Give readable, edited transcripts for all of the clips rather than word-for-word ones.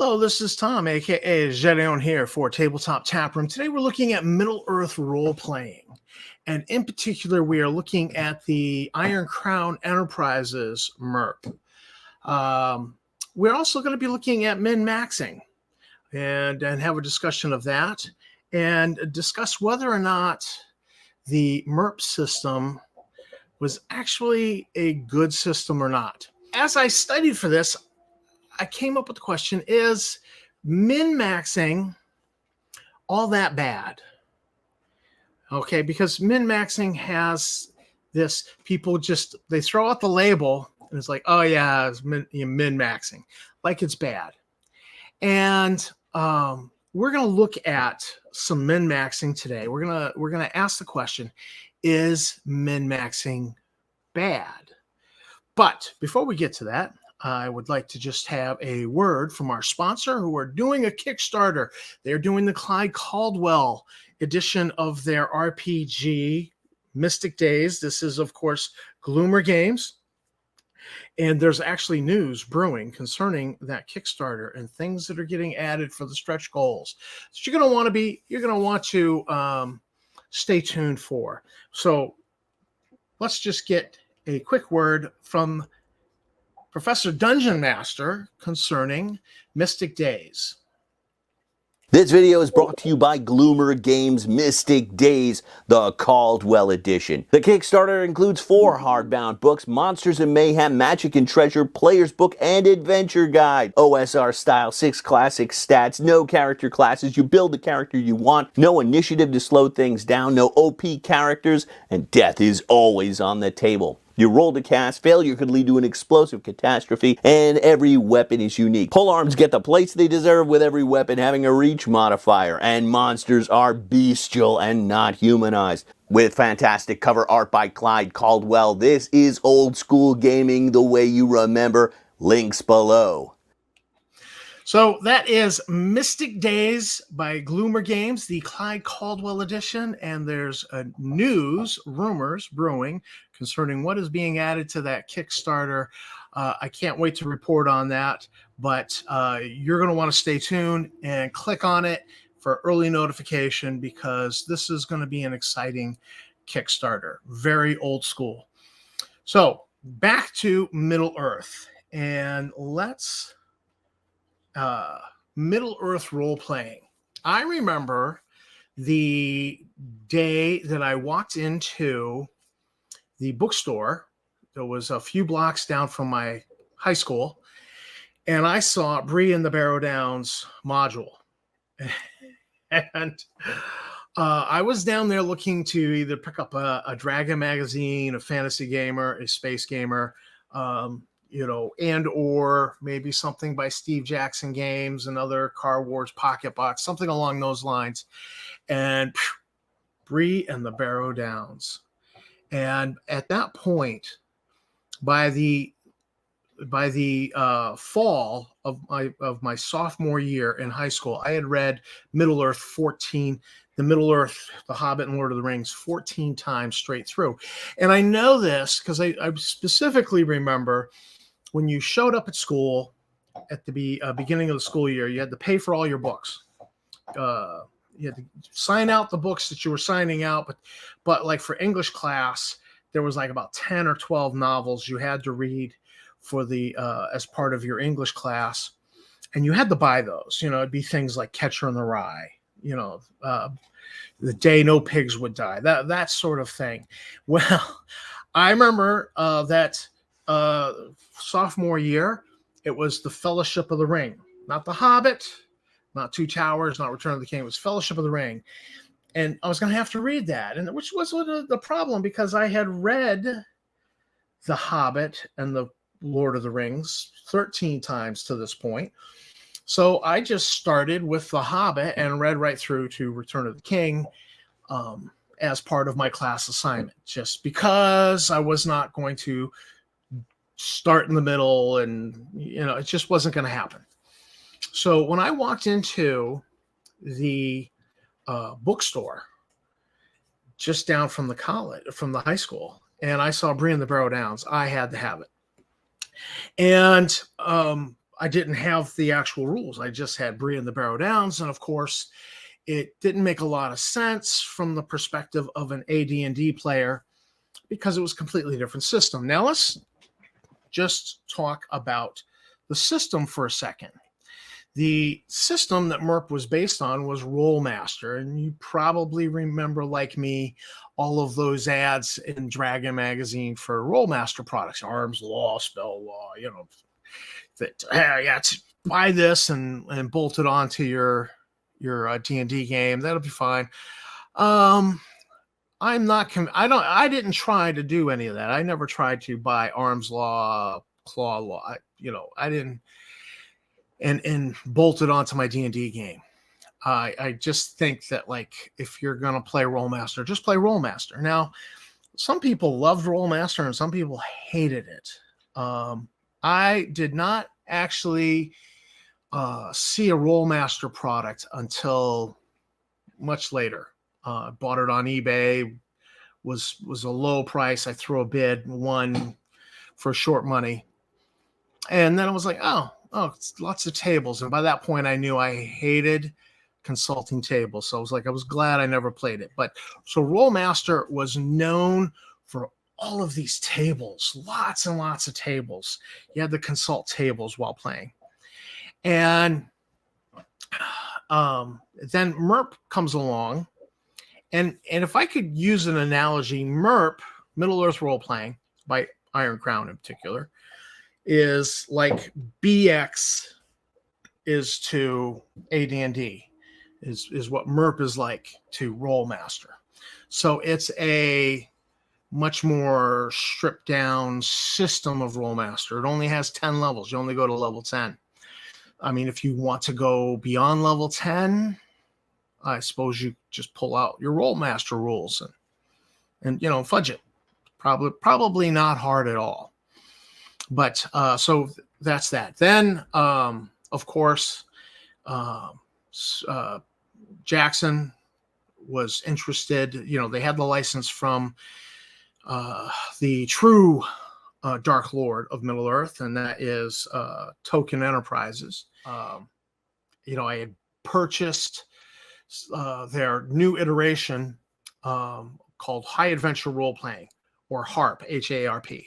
Hello, this is Tom, aka Gedeon here for Tabletop Taproom. Today we're looking at Middle-earth role-playing. And in particular, we are looking at the Iron Crown Enterprises MERP. We're also going to be looking at min-maxing and have a discussion of that and discuss whether or not the MERP system was actually a good system or not. As I studied for this, I came up with the question, is min-maxing all that bad? Okay, because min-maxing has this, people just, they throw out the label and it's like, oh yeah, it's min-maxing, like it's bad. And we're going to look at some min-maxing today. We're going to ask the question, is min-maxing bad? But before we get to that, I would like to just have a word from our sponsor who are doing a Kickstarter. They're doing the Clyde Caldwell edition of their RPG, Mystic Days. This is, of course, Glumer Games. And there's actually news brewing concerning that Kickstarter and things that are getting added for the stretch goals. So you're going to want to stay tuned for. So let's just get a quick word from Professor Dungeon Master concerning Mystic Days. This video is brought to you by Glumer Games Mystic Days, the Caldwell Edition. The Kickstarter includes 4 hardbound books, Monsters and Mayhem, Magic and Treasure, Player's Book, and Adventure Guide. OSR style, 6 classic stats, no character classes, you build the character you want, no initiative to slow things down, no OP characters, and death is always on the table. You roll to cast, failure could lead to an explosive catastrophe, and every weapon is unique. Polearms get the place they deserve with every weapon having a reach modifier, and monsters are bestial and not humanized. With fantastic cover art by Clyde Caldwell, this is old school gaming the way you remember. Links below. So that is Mystic Days by Glumer Games, the Clyde Caldwell edition, and there's rumors brewing concerning what is being added to that Kickstarter. I can't wait to report on that, but you're going to want to stay tuned and click on it for early notification because this is going to be an exciting Kickstarter, very old school. So back to Middle-earth, and let's Middle-earth role-playing. I remember the day that I walked into the bookstore that was a few blocks down from my high school, and I saw Bree and the Barrow Downs module. And I was down there looking to either pick up a Dragon magazine, a fantasy gamer, a space gamer, and or maybe something by Steve Jackson Games, another Car Wars Pocket Box, something along those lines. And Bree and the Barrow Downs. And at that point, by the fall of my sophomore year in high school, I had read Middle-earth 14, the Middle-earth, The Hobbit, and Lord of the Rings 14 times straight through. And I know this because I specifically remember when you showed up at school at the beginning of the school year, you had to pay for all your books. You had to sign out the books that you were signing out, but like for English class, there was like about 10 or 12 novels you had to read for the as part of your English class, and you had to buy those. It'd be things like Catcher in the Rye, The Day No Pigs Would Die, that sort of thing. Well, I remember that sophomore year, it was the Fellowship of the Ring, not The Hobbit, not Two Towers, not Return of the King. It was Fellowship of the Ring, and I was going to have to read that, and which was the problem because I had read The Hobbit and the Lord of the Rings 13 times to this point. So I just started with The Hobbit and read right through to Return of the King as part of my class assignment, just because I was not going to start in the middle, and it just wasn't going to happen. So when I walked into the bookstore just down from the high school, and I saw Bree and the Barrow Downs, I had to have it. And I didn't have the actual rules. I just had Bree and the Barrow Downs, and of course, it didn't make a lot of sense from the perspective of an AD&D player because it was a completely different system. Now let's just talk about the system for a second. The system that MERP was based on was Rollmaster, and you probably remember, like me, all of those ads in Dragon magazine for Rollmaster products, Arms Law, Spell Law, you know, that buy this and bolt it onto your D&D game. That'll be fine. I didn't try to do any of that. I never tried to buy Arms Law, Claw Law. I didn't and bolt it onto my D&D game. I just think that, like, if you're gonna play Rollmaster, just play Rollmaster. Now, some people loved Rollmaster and some people hated it. I did not actually see a Rollmaster product until much later. Bought it on eBay, was a low price. I threw a bid, won for short money. And then I was like, oh, it's lots of tables. And by that point, I knew I hated consulting tables. So I was glad I never played it. But so Rollmaster was known for all of these tables, lots and lots of tables. You had to consult tables while playing. And then MERP comes along. And if I could use an analogy, MERP, Middle-earth Role-Playing, by Iron Crown in particular, is like BX is to AD&D, is what MERP is like to Rollmaster. So it's a much more stripped down system of Rollmaster. It only has 10 levels. You only go to level 10. I mean, if you want to go beyond level 10, I suppose you just pull out your Rollmaster rules and fudge it. Probably not hard at all. But so that's that. Then, of course, Jackson was interested. They had the license from the true Dark Lord of Middle Earth, and that is Token Enterprises. I had purchased their new iteration called High Adventure Role Playing, or HARP, HARP.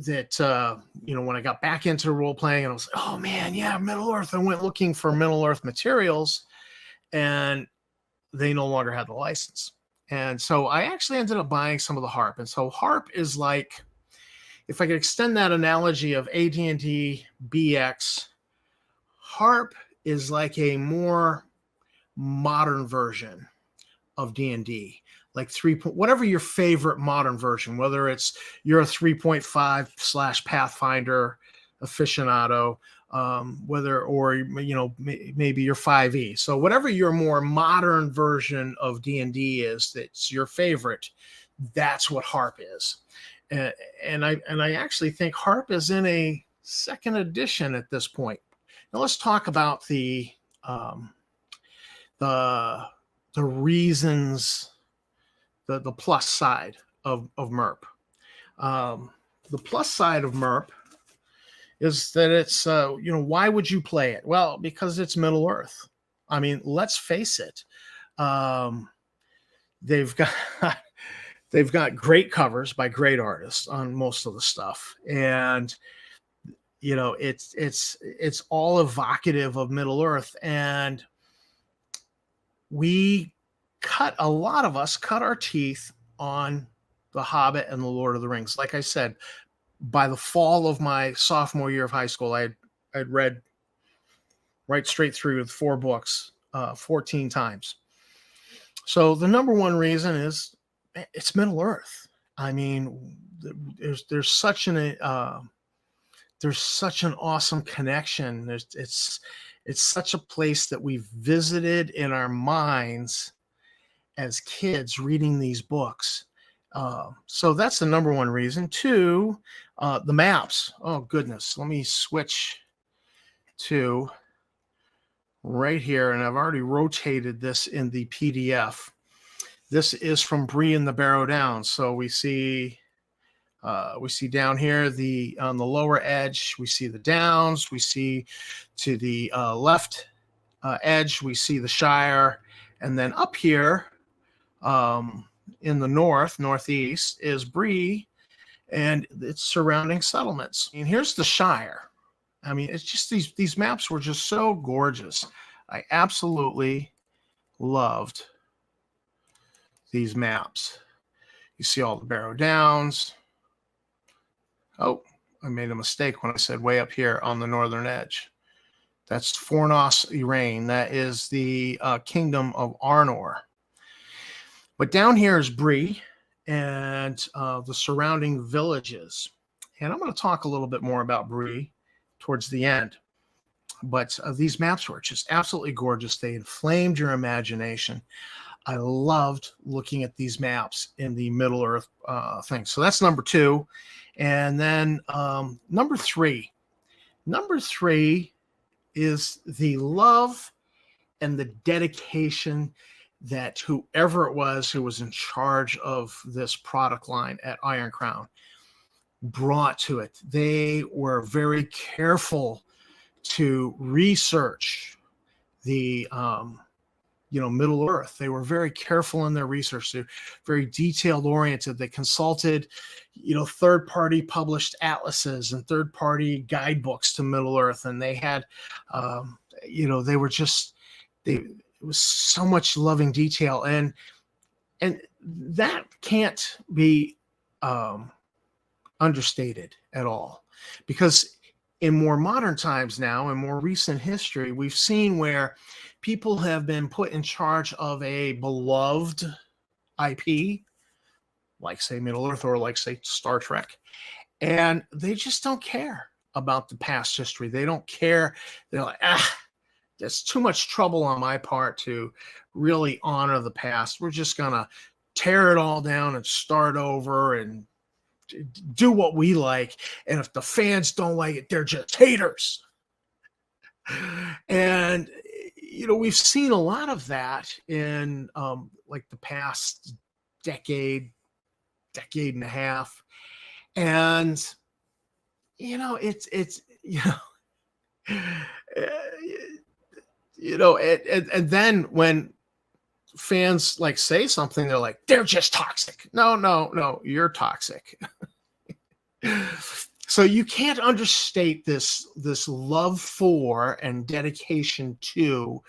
That when I got back into role playing, and I was like, oh man, yeah, Middle Earth. I went looking for Middle Earth materials, and they no longer had the license. And so I actually ended up buying some of the HARP. And so HARP is like, if I could extend that analogy of AD&D BX, HARP is like a more modern version of D&D, like whatever your favorite modern version, whether it's you're a 3.5 / Pathfinder aficionado, maybe you're 5e. So whatever your more modern version of D&D is, that's your favorite, that's what HARP is. And I actually think HARP is in a second edition at this point. Now let's talk about the reasons, the plus side of MERP. The plus side of MERP is that it's, why would you play it? Well, because it's Middle Earth. I mean, let's face it. They've got great covers by great artists on most of the stuff. And, it's all evocative of Middle Earth. And a lot of us cut our teeth on The Hobbit and The Lord of the Rings. Like I said, by the fall of my sophomore year of high school, I'd read right straight through the 4 books 14 times. So the number one reason is it's Middle Earth. I mean, there's such an awesome connection. It's such a place that we've visited in our minds as kids reading these books. So that's the number one reason. 2, the maps. Oh, goodness. Let me switch to right here. And I've already rotated this in the PDF. This is from Bree and the Barrow Downs. So we see We see down here on the lower edge, we see the Downs. We see to the left edge, we see the Shire. And then up here in the northeast is Bree and its surrounding settlements. And here's the Shire. I mean, it's just these maps were just so gorgeous. I absolutely loved these maps. You see all the Barrow Downs. Oh, I made a mistake when I said way up here on the northern edge. That's Fornos Irain. That is the kingdom of Arnor. But down here is Bree and the surrounding villages. And I'm going to talk a little bit more about Bree towards the end. But these maps were just absolutely gorgeous. They inflamed your imagination. I loved looking at these maps in the Middle Earth thing. So that's number 2. And then number 3. Number 3 is the love and the dedication that whoever it was who was in charge of this product line at Iron Crown brought to it. They were very careful to research the Middle Earth. They were very careful in their research. They're very detailed oriented. They consulted, third-party published atlases and third-party guidebooks to Middle Earth. And they had, it was so much loving detail. And that can't be understated at all, because in more modern times now, in more recent history, we've seen where people have been put in charge of a beloved IP, like say Middle Earth or like say Star Trek, and they just don't care about the past history. They don't care. They're like, there's too much trouble on my part to really honor the past. We're just gonna tear it all down and start over and do what we like. And if the fans don't like it, they're just haters. And we've seen a lot of that in like the past decade and a half. And it's and then when fans like say something, they're like, they're just toxic. No, you're toxic. So you can't understate this love for and dedication to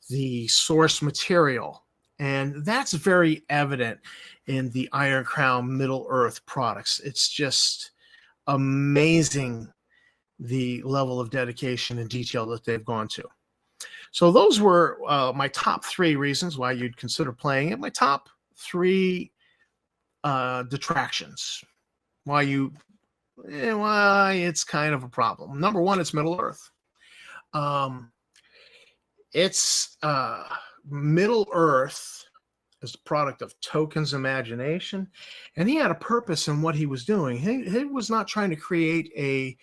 the source material. And that's very evident in the Iron Crown Middle Earth products. It's just amazing the level of dedication and detail that they've gone to. So those were my top 3 reasons why you'd consider playing it. My top 3 detractions why it's kind of a problem. Number 1, it's Middle Earth. It's Middle Earth is the product of Tolkien's imagination, and he had a purpose in what he was doing. He was not trying to create a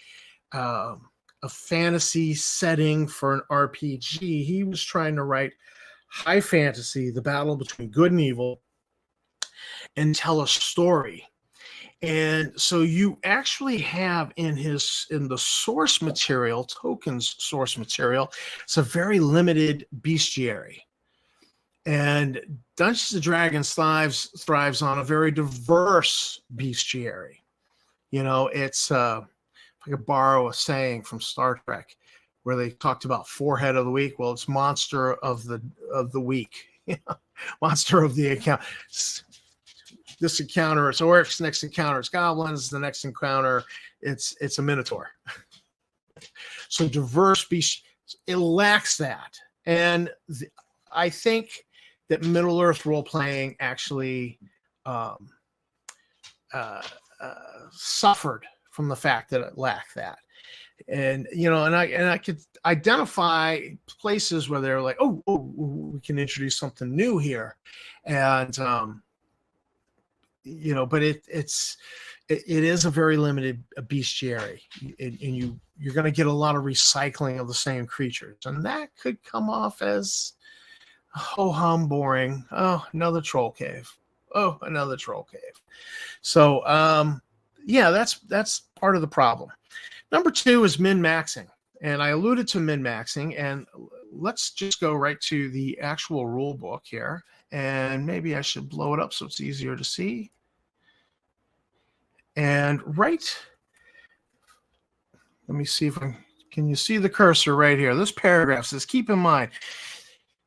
fantasy setting for an RPG. He was trying to write high fantasy, the battle between good and evil, and tell a story. And so you actually have in the source material, Tolkien's source material, it's a very limited bestiary. And Dungeons & Dragons thrives on a very diverse bestiary. It's if I could borrow a saying from Star Trek, where they talked about forehead of the week. Well, it's monster of the week, monster of the account. This encounter is orcs. Next encounter is goblins. The next encounter, it's a minotaur. So diverse species, it lacks that, and I think that Middle Earth role playing actually suffered from the fact that it lacked that. And I could identify places where they're like, oh, we can introduce something new here, and but it is a very limited bestiary, and you're going to get a lot of recycling of the same creatures, and that could come off as ho-hum boring. Oh, another troll cave. Oh, another troll cave. So Yeah, that's part of the problem. Number two is min-maxing. And I alluded to min-maxing, and let's just go right to the actual rule book here. And maybe I should blow it up so it's easier to see. And let me see if can you see the cursor right here? This paragraph says, keep in mind,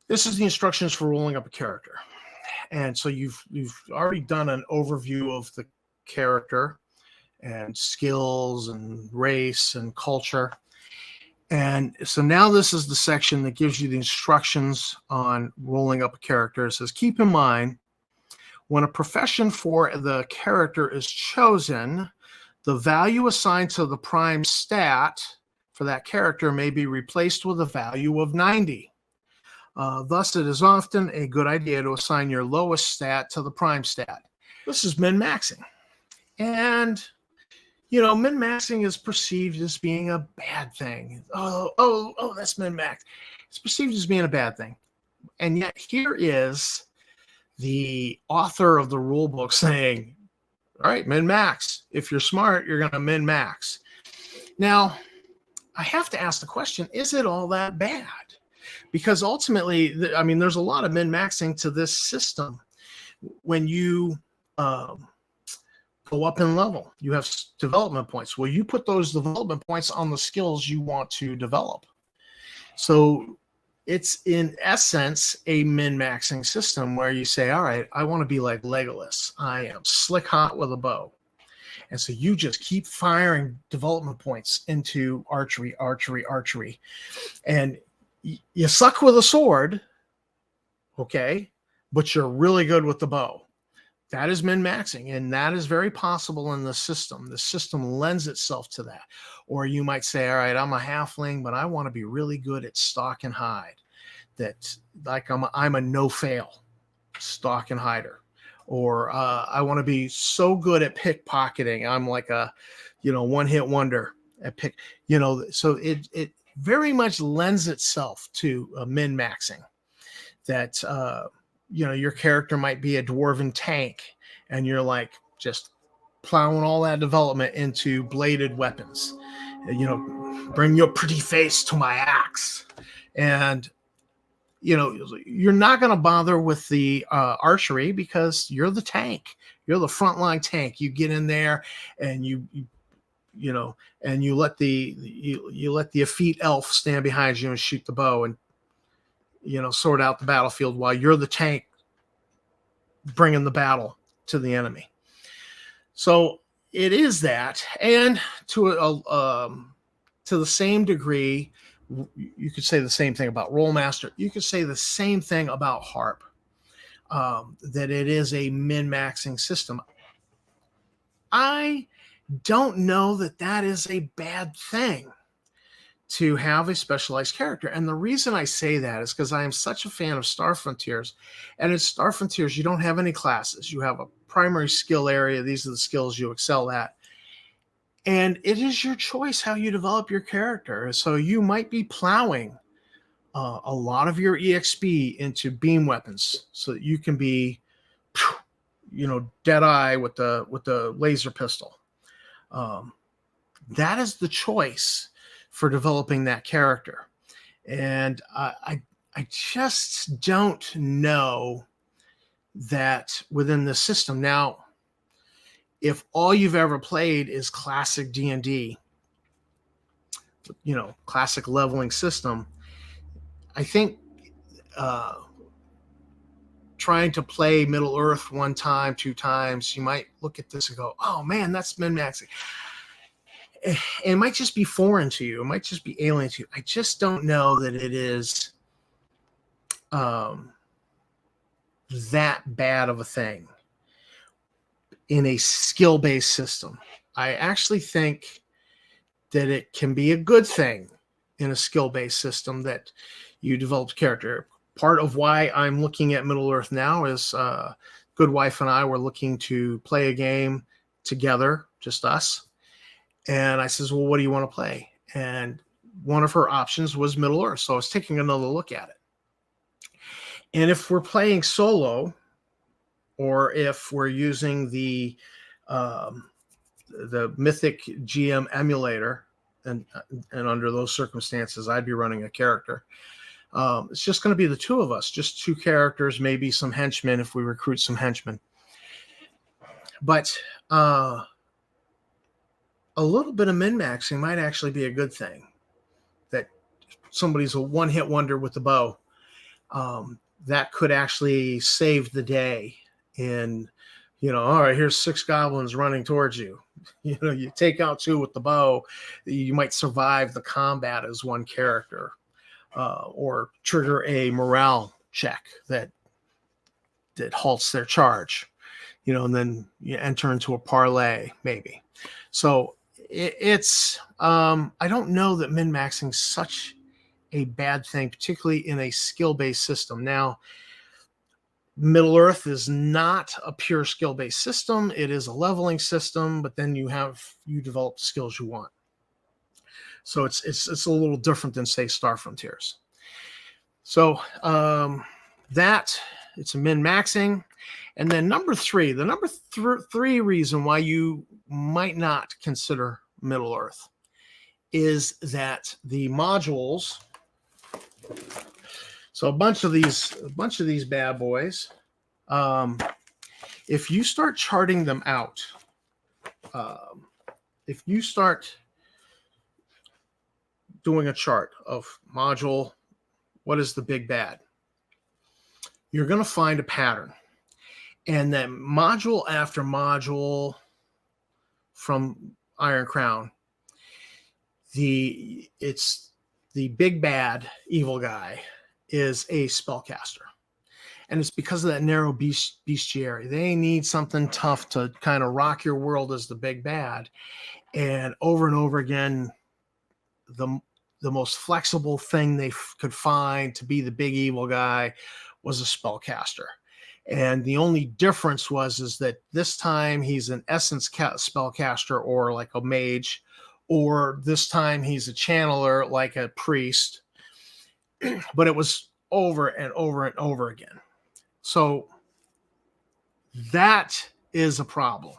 this is the instructions for rolling up a character. And so you've already done an overview of the character and skills and race and culture. And so now this is the section that gives you the instructions on rolling up a character. It says, keep in mind, when a profession for the character is chosen, the value assigned to the prime stat for that character may be replaced with a value of 90. Thus, it is often a good idea to assign your lowest stat to the prime stat. This is min-maxing. And min-maxing is perceived as being a bad thing. Oh, that's min-max. It's perceived as being a bad thing. And yet here is the author of the rule book saying, all right, min-max. If you're smart, you're going to min-max. Now, I have to ask the question, is it all that bad? Because ultimately, there's a lot of min-maxing to this system. When you go up in level, you have development points. Well, you put those development points on the skills you want to develop. So it's in essence a min-maxing system where you say, all right, I want to be like Legolas. I am slick hot with a bow. And so you just keep firing development points into archery. And you suck with a sword, okay, but you're really good with the bow. That is min-maxing, and that is very possible in the system. The system lends itself to that. Or you might say, all right, I'm a halfling, but I want to be really good at stalk and hide. That, like, I'm a no-fail stalk and hider. Or I want to be so good at pickpocketing. I'm like a, one-hit wonder at pick. So it very much lends itself to min-maxing. That your character might be a dwarven tank, and you're like just plowing all that development into bladed weapons. Bring your pretty face to my axe. And you're not going to bother with the archery because you're the tank. You're the frontline tank. You get in there and you let the effete elf stand behind you and shoot the bow and sort out the battlefield while you're the tank bringing the battle to the enemy. So it is that, and to the same degree, you could say the same thing about Rollmaster. You could say the same thing about HARP, that it is a min-maxing system. I don't know that is a bad thing to have a specialized character. And the reason I say that is because I am such a fan of Star Frontiers. And in Star Frontiers, you don't have any classes. You have a primary skill area. These are the skills you excel at. And it is your choice how you develop your character. So you might be plowing a lot of your EXP into beam weapons so that you can be, dead eye with the laser pistol. That is the choice for developing that character. And I just don't know that within the system. Now, if all you've ever played is classic D&D, classic leveling system, I think trying to play Middle Earth one time, two times, you might look at this and go, oh man, that's min-maxing. It might just be foreign to you. It might just be alien to you. I just don't know that it is that bad of a thing in a skill-based system. I actually think that it can be a good thing in a skill-based system that you develop character. Part of why I'm looking at Middle Earth now is Good Wife and I were looking to play a game together, just us. And I says, well, what do you want to play? And one of her options was Middle Earth. So I was taking another look at it. And if we're playing solo, or if we're using the the Mythic GM emulator, and under those circumstances, I'd be running a character. It's just going to be the two of us, just 2 characters, maybe some henchmen if we recruit some henchmen. But a little bit of min-maxing might actually be a good thing. That somebody's a one-hit wonder with the bow. That could actually save the day. And, all right, here's 6 goblins running towards you. You take out 2 with the bow, you might survive the combat as one character, or trigger a morale check that halts their charge, and then you enter into a parlay, maybe. So it's I don't know that min-maxing is such a bad thing, particularly in a skill-based system. Now, Middle Earth is not a pure skill-based system. It is a leveling system, but then you develop the skills you want. So it's a little different than, say, Star Frontiers. So that it's a min-maxing. And then number 3, the number 3 reason why you might not consider Middle Earth is that the modules. So a bunch of these bad boys, if you start charting them out, if you start doing a chart of module, what is the big bad, you're going to find a pattern. And then module after module from Iron Crown, it's the big bad evil guy is a spellcaster. And it's because of that narrow bestiary. They need something tough to kind of rock your world as the big bad. And over again, the most flexible thing they could find to be the big evil guy was a spellcaster. And the only difference is that this time he's an essence spellcaster, or like a mage, or this time he's a channeler like a priest. But it was over and over and over again. So that is a problem.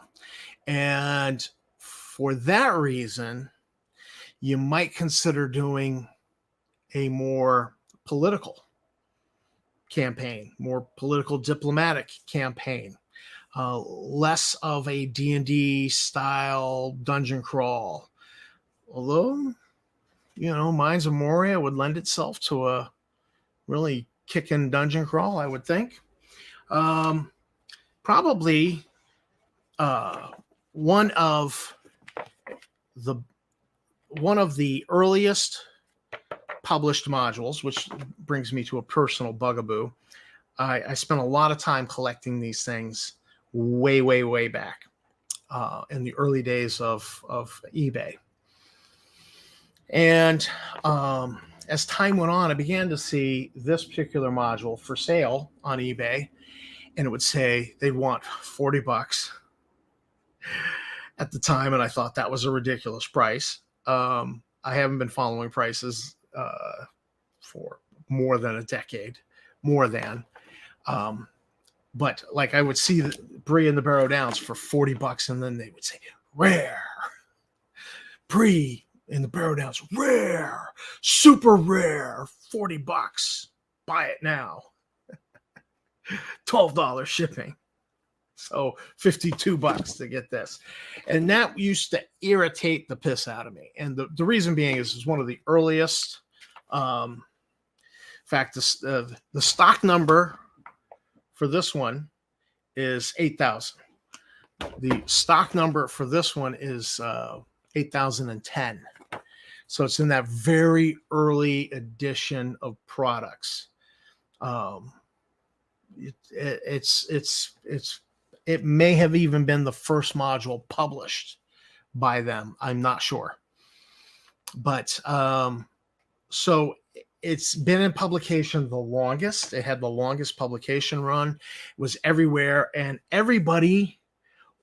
And for that reason, you might consider doing a more political campaign, more political diplomatic campaign, less of a D&D style dungeon crawl. Although, Mines of Moria would lend itself to a really kicking dungeon crawl, I would think. Probably one of the earliest published modules, which brings me to a personal bugaboo. I spent a lot of time collecting these things way back in the early days of eBay. And as time went on, I began to see this particular module for sale on eBay, and it would say they'd want $40 at the time, and I thought that was a ridiculous price. I haven't been following prices for more than a decade, but like I would see Bree in the Barrow Downs for $40, and then they would say rare, Bree in the Barrow Downs, rare, super rare, $40. Buy it now. $12 shipping. So $52 to get this. And that used to irritate the piss out of me. And the reason being is one of the earliest. In fact, the stock number for this one is 8,000. The stock number for this one is 8,010. So it's in that very early edition of products. It may have even been the first module published by them. I'm not sure. But so it's been in publication the longest. It had the longest publication run. It was everywhere, and everybody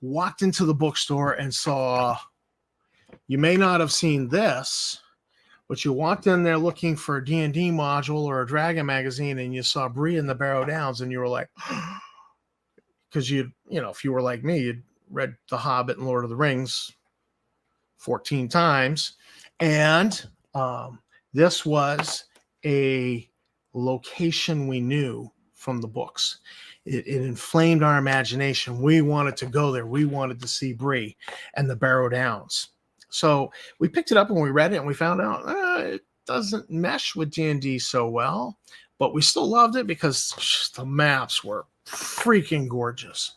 walked into the bookstore and saw. You may not have seen this, but you walked in there looking for a D&D module or a Dragon magazine, and you saw Bree in the Barrow Downs, and you were like, because if you were like me, you'd read The Hobbit and Lord of the Rings 14 times. And this was a location we knew from the books. It inflamed our imagination. We wanted to go there. We wanted to see Bree and the Barrow Downs. So we picked it up and we read it, and we found out it doesn't mesh with D&D so well, but we still loved it because the maps were freaking gorgeous.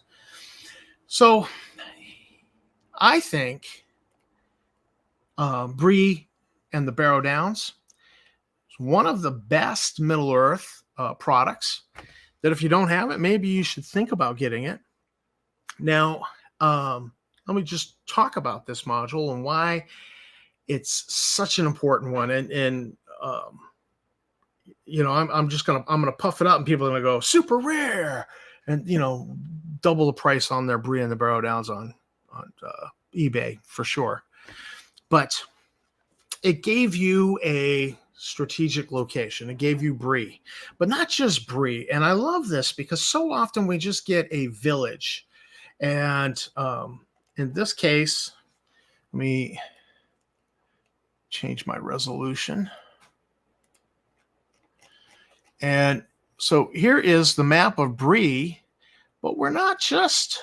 So I think Bree and the Barrow Downs is one of the best Middle-earth products that if you don't have it, maybe you should think about getting it. Now, let me just talk about this module and why it's such an important one. And you know, I'm gonna puff it up, and people are gonna go super rare, and you know, double the price on their Bree and the Barrow Downs on eBay for sure. But it gave you a strategic location. It gave you Bree, but not just Bree. And I love this because so often we just get a village. And in this case, let me change my resolution. And so here is the map of Bree, but we're not just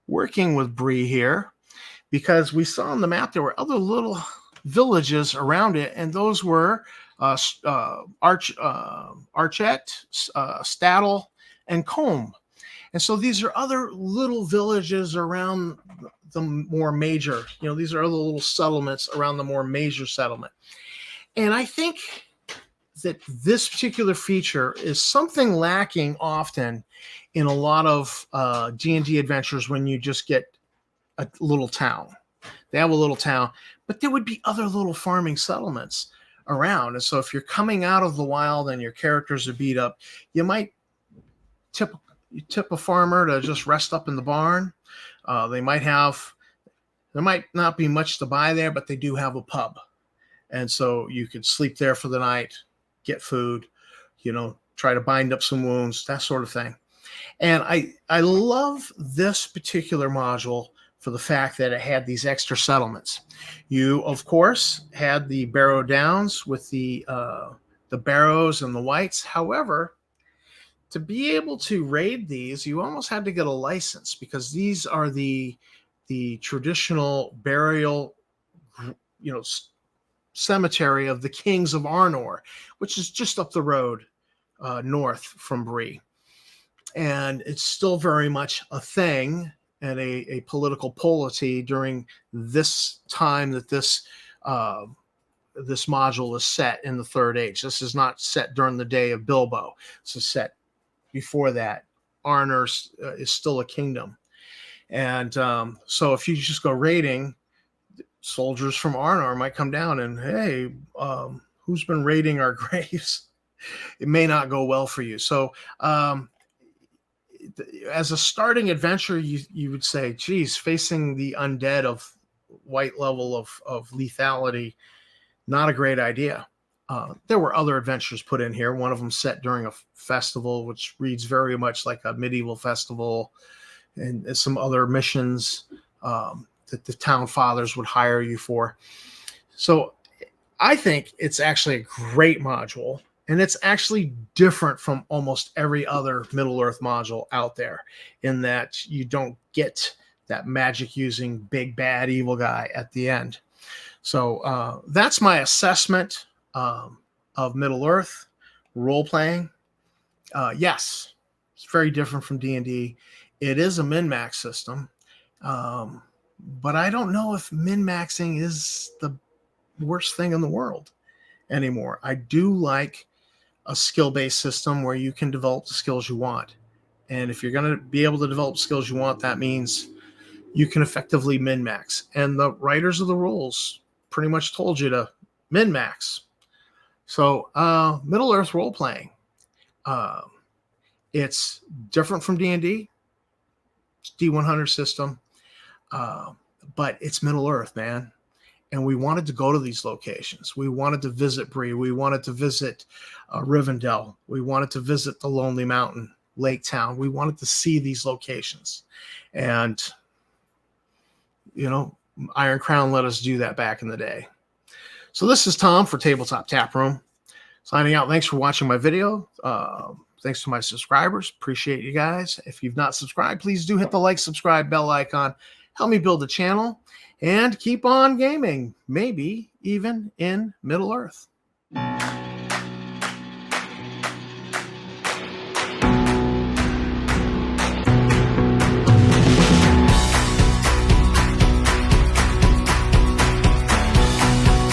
working with Bree here, because we saw on the map there were other little villages around it, and those were Archette, Stattle, and Combe. And so these are other little villages around the more major, you know, these are other little settlements around the more major settlement. And I think that this particular feature is something lacking often in a lot of D&D adventures when you just get a little town. They have a little town, but there would be other little farming settlements around. And so if you're coming out of the wild and your characters are beat up, you might tip a farmer to just rest up in the barn. There might not be much to buy there, but they do have a pub. And so you could sleep there for the night, get food, you know, try to bind up some wounds, that sort of thing. And I love this particular module for the fact that it had these extra settlements. You, of course, had the Barrow Downs with the Barrows and the Whites. However, to be able to raid these, you almost had to get a license, because these are the traditional burial, you know, cemetery of the kings of Arnor, which is just up the road north from Bree. And it's still very much a thing and a political polity during this time that this module is set in the Third Age. This is not set during the day of Bilbo. This is set before that. Arnor is still a kingdom. And so if you just go raiding, soldiers from Arnor might come down and, hey, who's been raiding our graves? It may not go well for you. So as a starting adventure, you would say, geez, facing the undead of white level of lethality, not a great idea. There were other adventures put in here. One of them set during a festival, which reads very much like a medieval festival, and some other missions that the town fathers would hire you for. So I think it's actually a great module. And it's actually different from almost every other Middle-earth module out there, in that you don't get that magic-using big, bad, evil guy at the end. So that's my assessment of Middle-earth role-playing. Yes, it's very different from D&D. It is a min-max system, but I don't know if min-maxing is the worst thing in the world anymore. I do like a skill-based system where you can develop the skills you want. And if you're going to be able to develop skills you want, that means you can effectively min-max. And the writers of the rules pretty much told you to min-max. So Middle-earth role-playing. It's different from D&D. It's D100 system. But it's Middle-earth, man. And we wanted to go to these locations. We wanted to visit Bree. We wanted to visit Rivendell. We wanted to visit the Lonely Mountain, Lake Town. We wanted to see these locations. And, you know, Iron Crown let us do that back in the day. So this is Tom for Tabletop Tap Room, signing out. Thanks for watching my video. Thanks to my subscribers. Appreciate you guys. If you've not subscribed, please do hit the like, subscribe, bell icon. Help me build the channel and keep on gaming, maybe even in Middle Earth.